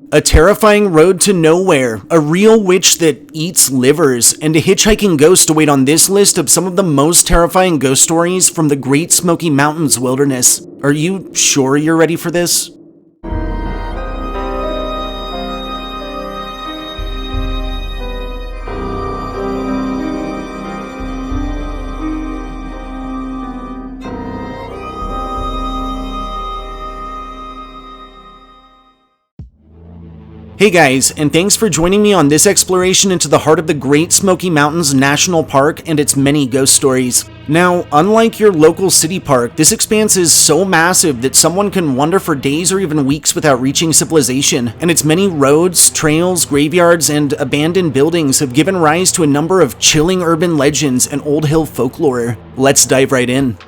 A terrifying road to nowhere, a real witch that eats livers, and a hitchhiking ghost await on this list of some of the most terrifying ghost stories from the Great Smoky Mountains wilderness. Are you sure you're ready for this? Hey guys, and thanks for joining me on this exploration into the heart of the Great Smoky Mountains National Park and its many ghost stories. Now, unlike your local city park, this expanse is so massive that someone can wander for days or even weeks without reaching civilization, and its many roads, trails, graveyards, and abandoned buildings have given rise to a number of chilling urban legends and old hill folklore. Let's dive right in.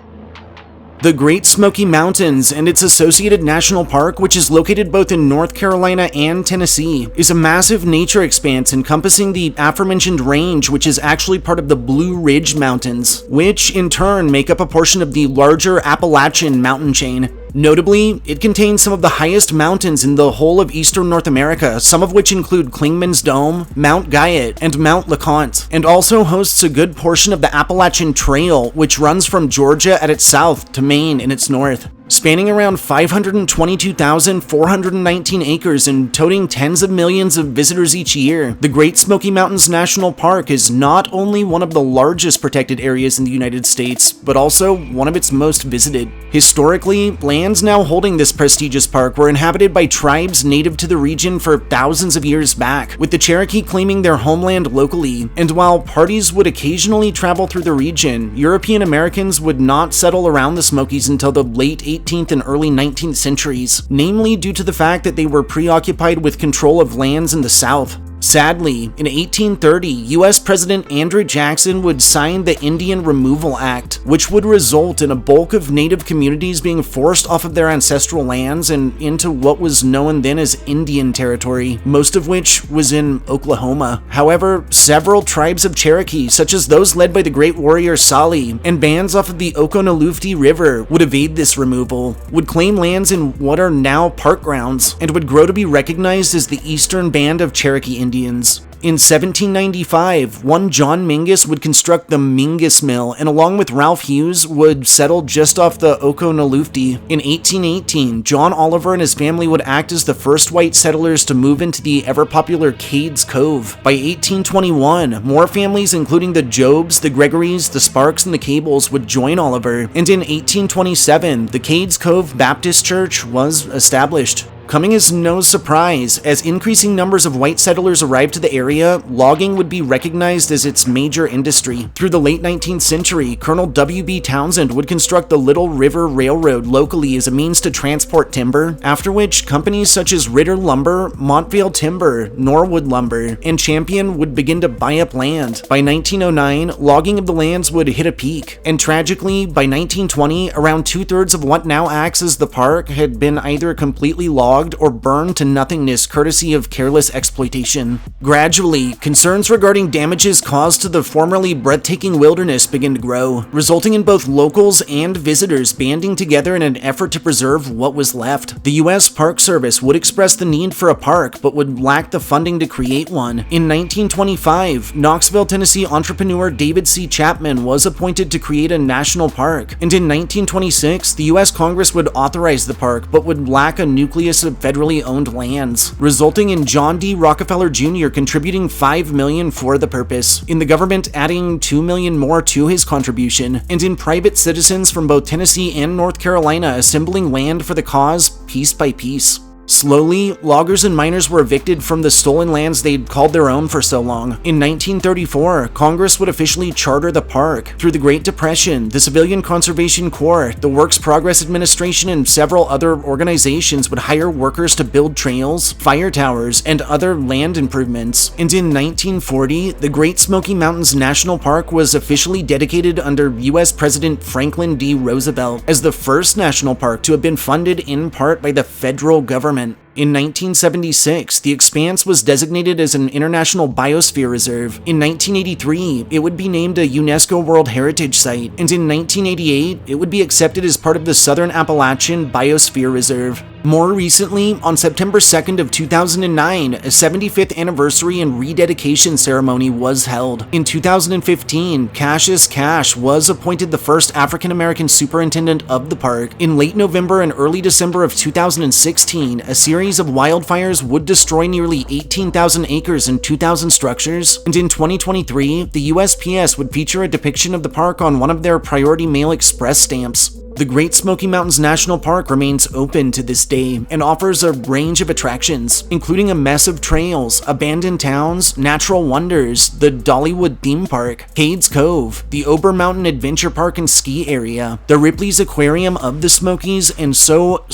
The Great Smoky Mountains and its associated national park, which is located both in North Carolina and Tennessee, is a massive nature expanse encompassing the aforementioned range, which is actually part of the Blue Ridge Mountains, which in turn make up a portion of the larger Appalachian mountain chain. Notably, it contains some of the highest mountains in the whole of eastern North America, some of which include Clingman's Dome, Mount Guyot, and Mount LeConte, and also hosts a good portion of the Appalachian Trail, which runs from Georgia at its south to Maine in its north. Spanning around 522,419 acres and toting tens of millions of visitors each year, the Great Smoky Mountains National Park is not only one of the largest protected areas in the United States, but also one of its most visited. Historically, lands now holding this prestigious park were inhabited by tribes native to the region for thousands of years back, with the Cherokee claiming their homeland locally. And while parties would occasionally travel through the region, European Americans would not settle around the Smokies until the late 18th and early 19th centuries, namely due to the fact that they were preoccupied with control of lands in the South. Sadly, in 1830, US President Andrew Jackson would sign the Indian Removal Act, which would result in a bulk of native communities being forced off of their ancestral lands and into what was known then as Indian Territory, most of which was in Oklahoma. However, several tribes of Cherokee, such as those led by the great warrior Sali, and bands off of the Oconaluftee River would evade this removal, would claim lands in what are now park grounds, and would grow to be recognized as the Eastern Band of Cherokee Indians. In 1795, one John Mingus would construct the Mingus Mill, and along with Ralph Hughes would settle just off the Oconaluftee. In 1818, John Oliver and his family would act as the first white settlers to move into the ever-popular Cades Cove. By 1821, more families including the Jobs, the Gregorys, the Sparks, and the Cables would join Oliver, and in 1827, the Cades Cove Baptist Church was established. Coming as no surprise, as increasing numbers of white settlers arrived to the area, logging would be recognized as its major industry. Through the late 19th century, Colonel W.B. Townsend would construct the Little River Railroad locally as a means to transport timber, after which companies such as Ritter Lumber, Montvale Timber, Norwood Lumber, and Champion would begin to buy up land. By 1909, logging of the lands would hit a peak, and tragically, by 1920, around two-thirds of what now acts as the park had been either completely logged or burned to nothingness courtesy of careless exploitation. Gradually, concerns regarding damages caused to the formerly breathtaking wilderness began to grow, resulting in both locals and visitors banding together in an effort to preserve what was left. The U.S. Park Service would express the need for a park, but would lack the funding to create one. In 1925, Knoxville, Tennessee entrepreneur David C. Chapman was appointed to create a national park, and in 1926, the U.S. Congress would authorize the park, but would lack a nucleus of federally owned lands, resulting in John D. Rockefeller Jr. contributing $5 million for the purpose, in the government adding $2 million more to his contribution, and in private citizens from both Tennessee and North Carolina assembling land for the cause piece by piece. Slowly, loggers and miners were evicted from the stolen lands they'd called their own for so long. In 1934, Congress would officially charter the park. Through the Great Depression, the Civilian Conservation Corps, the Works Progress Administration, and several other organizations would hire workers to build trails, fire towers, and other land improvements. And in 1940, the Great Smoky Mountains National Park was officially dedicated under U.S. President Franklin D. Roosevelt as the first national park to have been funded in part by the federal government. In 1976, the expanse was designated as an International Biosphere Reserve. In 1983, it would be named a UNESCO World Heritage Site, and in 1988, it would be accepted as part of the Southern Appalachian Biosphere Reserve. More recently, on September 2nd of 2009, a 75th anniversary and rededication ceremony was held. In 2015, Cassius Cash was appointed the first African-American superintendent of the park. In late November and early December of 2016, a series of wildfires would destroy nearly 18,000 acres and 2,000 structures, and in 2023, the USPS would feature a depiction of the park on one of their Priority Mail Express stamps. The Great Smoky Mountains National Park remains open to this day and offers a range of attractions, including a mess of trails, abandoned towns, natural wonders, the Dollywood theme park, Cades Cove, the Ober Mountain Adventure Park and Ski Area, the Ripley's Aquarium of the Smokies, and so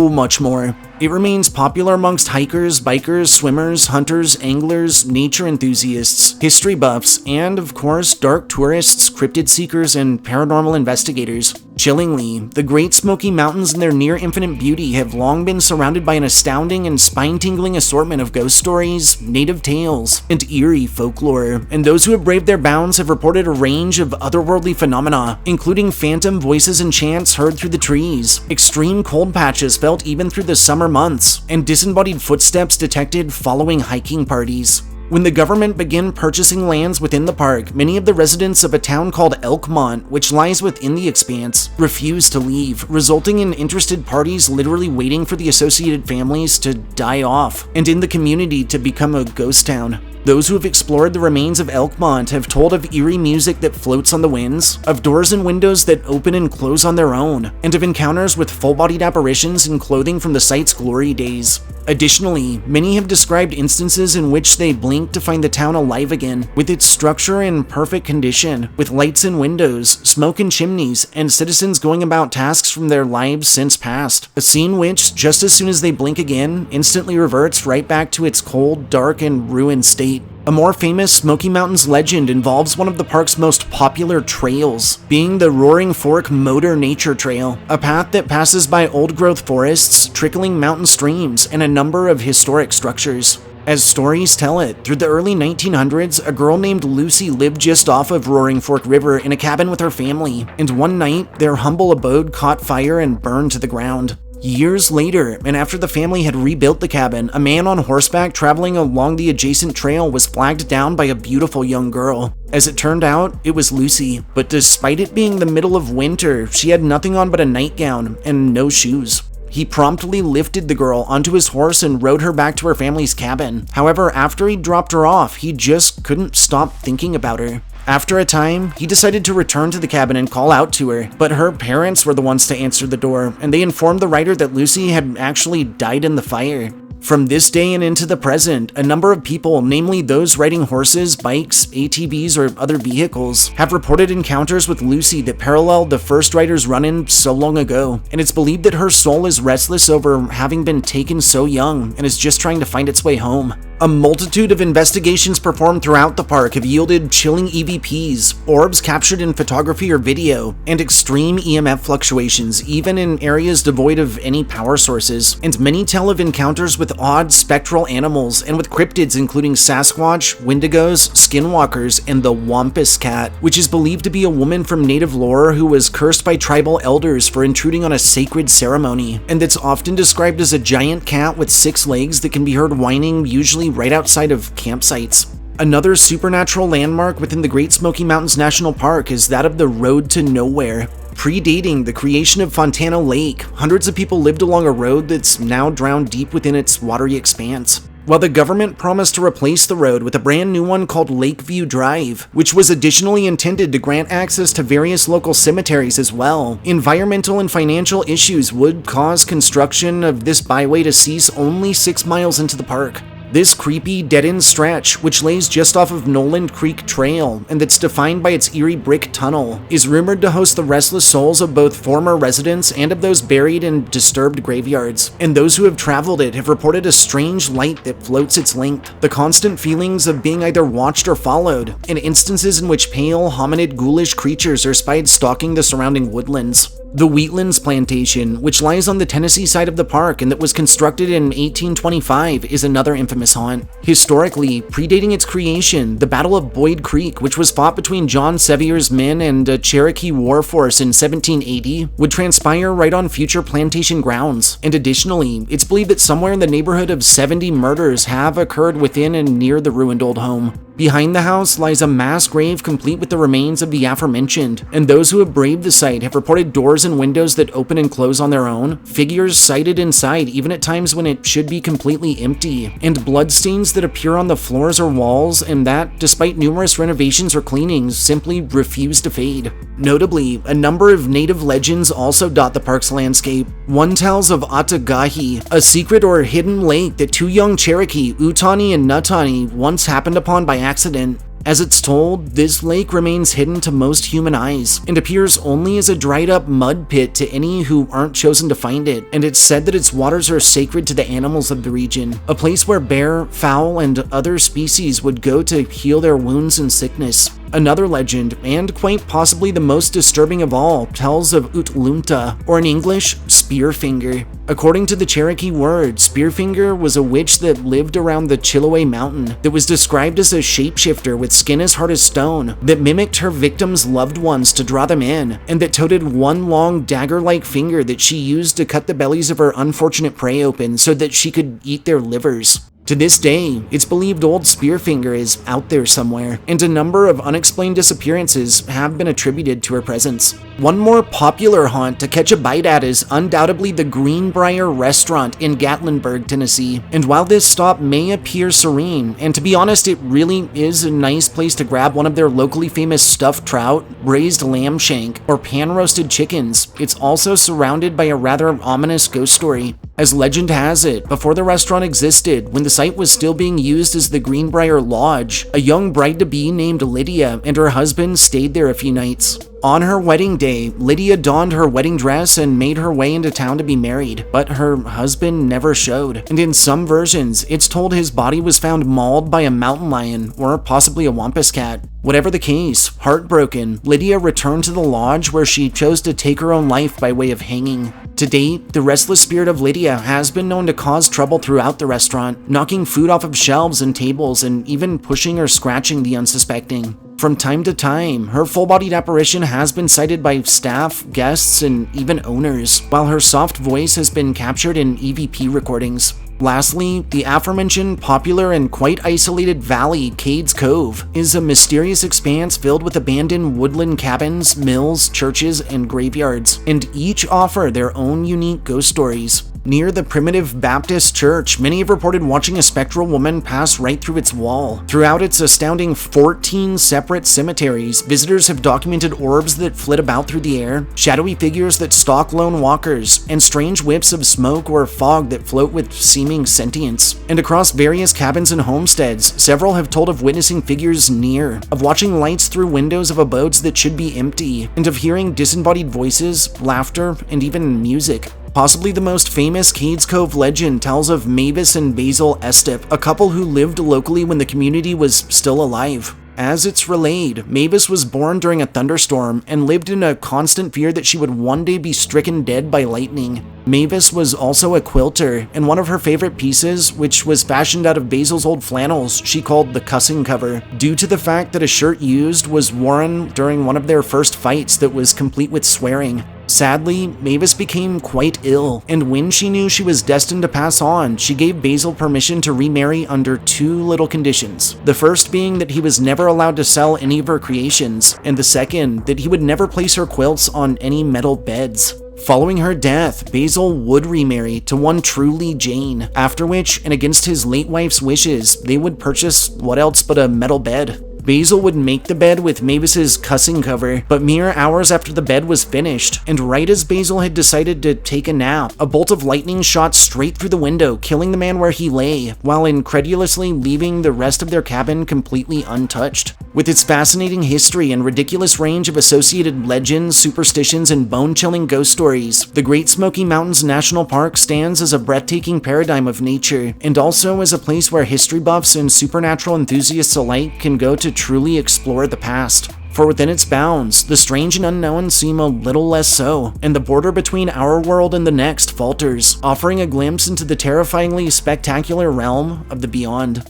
much more. It remains popular amongst hikers, bikers, swimmers, hunters, anglers, nature enthusiasts, history buffs, and of course, dark tourists, cryptid seekers, and paranormal investigators. Chillingly, the Great Smoky Mountains and their near-infinite beauty have long been surrounded by an astounding and spine-tingling assortment of ghost stories, native tales, and eerie folklore, and those who have braved their bounds have reported a range of otherworldly phenomena, including phantom voices and chants heard through the trees, extreme cold patches felt even through the summer months, and disembodied footsteps detected following hiking parties. When the government began purchasing lands within the park, many of the residents of a town called Elkmont, which lies within the expanse, refused to leave, resulting in interested parties literally waiting for the associated families to die off, and in the community to become a ghost town. Those who have explored the remains of Elkmont have told of eerie music that floats on the winds, of doors and windows that open and close on their own, and of encounters with full-bodied apparitions in clothing from the site's glory days. Additionally, many have described instances in which they blink to find the town alive again, with its structure in perfect condition, with lights in windows, smoke in chimneys, and citizens going about tasks from their lives since past. A scene which, just as soon as they blink again, instantly reverts right back to its cold, dark, and ruined state. A more famous Smoky Mountains legend involves one of the park's most popular trails, being the Roaring Fork Motor Nature Trail, a path that passes by old-growth forests, trickling mountain streams, and a number of historic structures. As stories tell it, through the early 1900s, a girl named Lucy lived just off of Roaring Fork River in a cabin with her family, and one night, their humble abode caught fire and burned to the ground. Years later, and after the family had rebuilt the cabin, a man on horseback traveling along the adjacent trail was flagged down by a beautiful young girl. As it turned out, it was Lucy, but despite it being the middle of winter, she had nothing on but a nightgown and no shoes. He promptly lifted the girl onto his horse and rode her back to her family's cabin. However, after he dropped her off, he just couldn't stop thinking about her. After a time, he decided to return to the cabin and call out to her, but her parents were the ones to answer the door, and they informed the writer that Lucy had actually died in the fire. From this day and into the present, a number of people, namely those riding horses, bikes, ATVs, or other vehicles, have reported encounters with Lucy that paralleled the first rider's run-in so long ago, and it's believed that her soul is restless over having been taken so young and is just trying to find its way home. A multitude of investigations performed throughout the park have yielded chilling EVPs, orbs captured in photography or video, and extreme EMF fluctuations, even in areas devoid of any power sources. And many tell of encounters with odd spectral animals and with cryptids including Sasquatch, Wendigos, Skinwalkers, and the Wampus Cat, which is believed to be a woman from native lore who was cursed by tribal elders for intruding on a sacred ceremony, and that's often described as a giant cat with 6 legs that can be heard whining, usually right outside of campsites. Another supernatural landmark within the Great Smoky Mountains National Park is that of the Road to Nowhere. Predating the creation of Fontana Lake, hundreds of people lived along a road that's now drowned deep within its watery expanse. While the government promised to replace the road with a brand new one called Lakeview Drive, which was additionally intended to grant access to various local cemeteries as well, environmental and financial issues would cause construction of this byway to cease only 6 miles into the park. This creepy dead-end stretch, which lays just off of Noland Creek Trail and that's defined by its eerie brick tunnel, is rumored to host the restless souls of both former residents and of those buried in disturbed graveyards. And those who have traveled it have reported a strange light that floats its length, the constant feelings of being either watched or followed, and instances in which pale, hominid, ghoulish creatures are spied stalking the surrounding woodlands. The Wheatlands Plantation, which lies on the Tennessee side of the park and that was constructed in 1825, is another infamous haunt. Historically, predating its creation, the Battle of Boyd Creek, which was fought between John Sevier's men and a Cherokee war force in 1780, would transpire right on future plantation grounds. And additionally, it's believed that somewhere in the neighborhood of 70 murders have occurred within and near the ruined old home. Behind the house lies a mass grave complete with the remains of the aforementioned, and those who have braved the site have reported doors and windows that open and close on their own, figures sighted inside even at times when it should be completely empty, and bloodstains that appear on the floors or walls and that, despite numerous renovations or cleanings, simply refuse to fade. Notably, a number of native legends also dot the park's landscape. One tells of Atagahi, a secret or hidden lake that two young Cherokee, Utani and Nutani, once happened upon by accident. As it's told, this lake remains hidden to most human eyes and appears only as a dried up mud pit to any who aren't chosen to find it, and it's said that its waters are sacred to the animals of the region, a place where bear, fowl, and other species would go to heal their wounds and sickness. Another legend, and quite possibly the most disturbing of all, tells of Utlunta, or in English, Spearfinger. According to the Cherokee word, Spearfinger was a witch that lived around the Chiloé mountain that was described as a shapeshifter with skin as hard as stone that mimicked her victims' loved ones to draw them in, and that toted one long dagger-like finger that she used to cut the bellies of her unfortunate prey open so that she could eat their livers. To this day, it's believed old Spearfinger is out there somewhere, and a number of unexplained disappearances have been attributed to her presence. One more popular haunt to catch a bite at is undoubtedly the Greenbrier Restaurant in Gatlinburg, Tennessee. And while this stop may appear serene, and to be honest, it really is a nice place to grab one of their locally famous stuffed trout, braised lamb shank, or pan-roasted chickens, it's also surrounded by a rather ominous ghost story. As legend has it, before the restaurant existed, when the site was still being used as the Greenbrier Lodge, a young bride-to-be named Lydia and her husband stayed there a few nights. On her wedding day, Lydia donned her wedding dress and made her way into town to be married, but her husband never showed, and in some versions, it's told his body was found mauled by a mountain lion or possibly a wampus cat. Whatever the case, heartbroken, Lydia returned to the lodge where she chose to take her own life by way of hanging. To date, the restless spirit of Lydia has been known to cause trouble throughout the restaurant, knocking food off of shelves and tables and even pushing or scratching the unsuspecting. From time to time, her full-bodied apparition has been cited by staff, guests, and even owners, while her soft voice has been captured in EVP recordings. Lastly, the aforementioned popular and quite isolated valley, Cades Cove, is a mysterious expanse filled with abandoned woodland cabins, mills, churches, and graveyards, and each offer their own unique ghost stories. Near the primitive Baptist church, many have reported watching a spectral woman pass right through its wall. Throughout its astounding 14 separate cemeteries, visitors have documented orbs that flit about through the air, shadowy figures that stalk lone walkers, and strange whiffs of smoke or fog that float with seeming sentience. And across various cabins and homesteads, several have told of witnessing figures near, of watching lights through windows of abodes that should be empty, and of hearing disembodied voices, laughter, and even music. Possibly the most famous Cades Cove legend tells of Mavis and Basil Estep, a couple who lived locally when the community was still alive. As it's relayed, Mavis was born during a thunderstorm and lived in a constant fear that she would one day be stricken dead by lightning. Mavis was also a quilter, and one of her favorite pieces, which was fashioned out of Basil's old flannels, she called the cussing cover, due to the fact that a shirt used was worn during one of their first fights that was complete with swearing. Sadly, Mavis became quite ill, and when she knew she was destined to pass on, she gave Basil permission to remarry under two little conditions. The first being that he was never allowed to sell any of her creations, and the second, that he would never place her quilts on any metal beds. Following her death, Basil would remarry to one truly Jane, after which, and against his late wife's wishes, they would purchase what else but a metal bed. Basil would make the bed with Mavis's cussing cover, but mere hours after the bed was finished, and right as Basil had decided to take a nap, a bolt of lightning shot straight through the window, killing the man where he lay, while incredulously leaving the rest of their cabin completely untouched. With its fascinating history and ridiculous range of associated legends, superstitions, and bone-chilling ghost stories, the Great Smoky Mountains National Park stands as a breathtaking paradigm of nature, and also as a place where history buffs and supernatural enthusiasts alike can go to truly explore the past. For within its bounds, the strange and unknown seem a little less so, and the border between our world and the next falters, offering a glimpse into the terrifyingly spectacular realm of the beyond.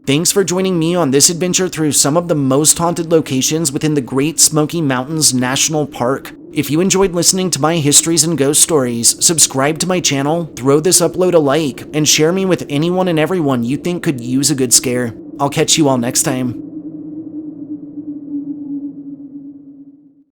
Thanks for joining me on this adventure through some of the most haunted locations within the Great Smoky Mountains National Park. If you enjoyed listening to my histories and ghost stories, subscribe to my channel, throw this upload a like, and share me with anyone and everyone you think could use a good scare. I'll catch you all next time.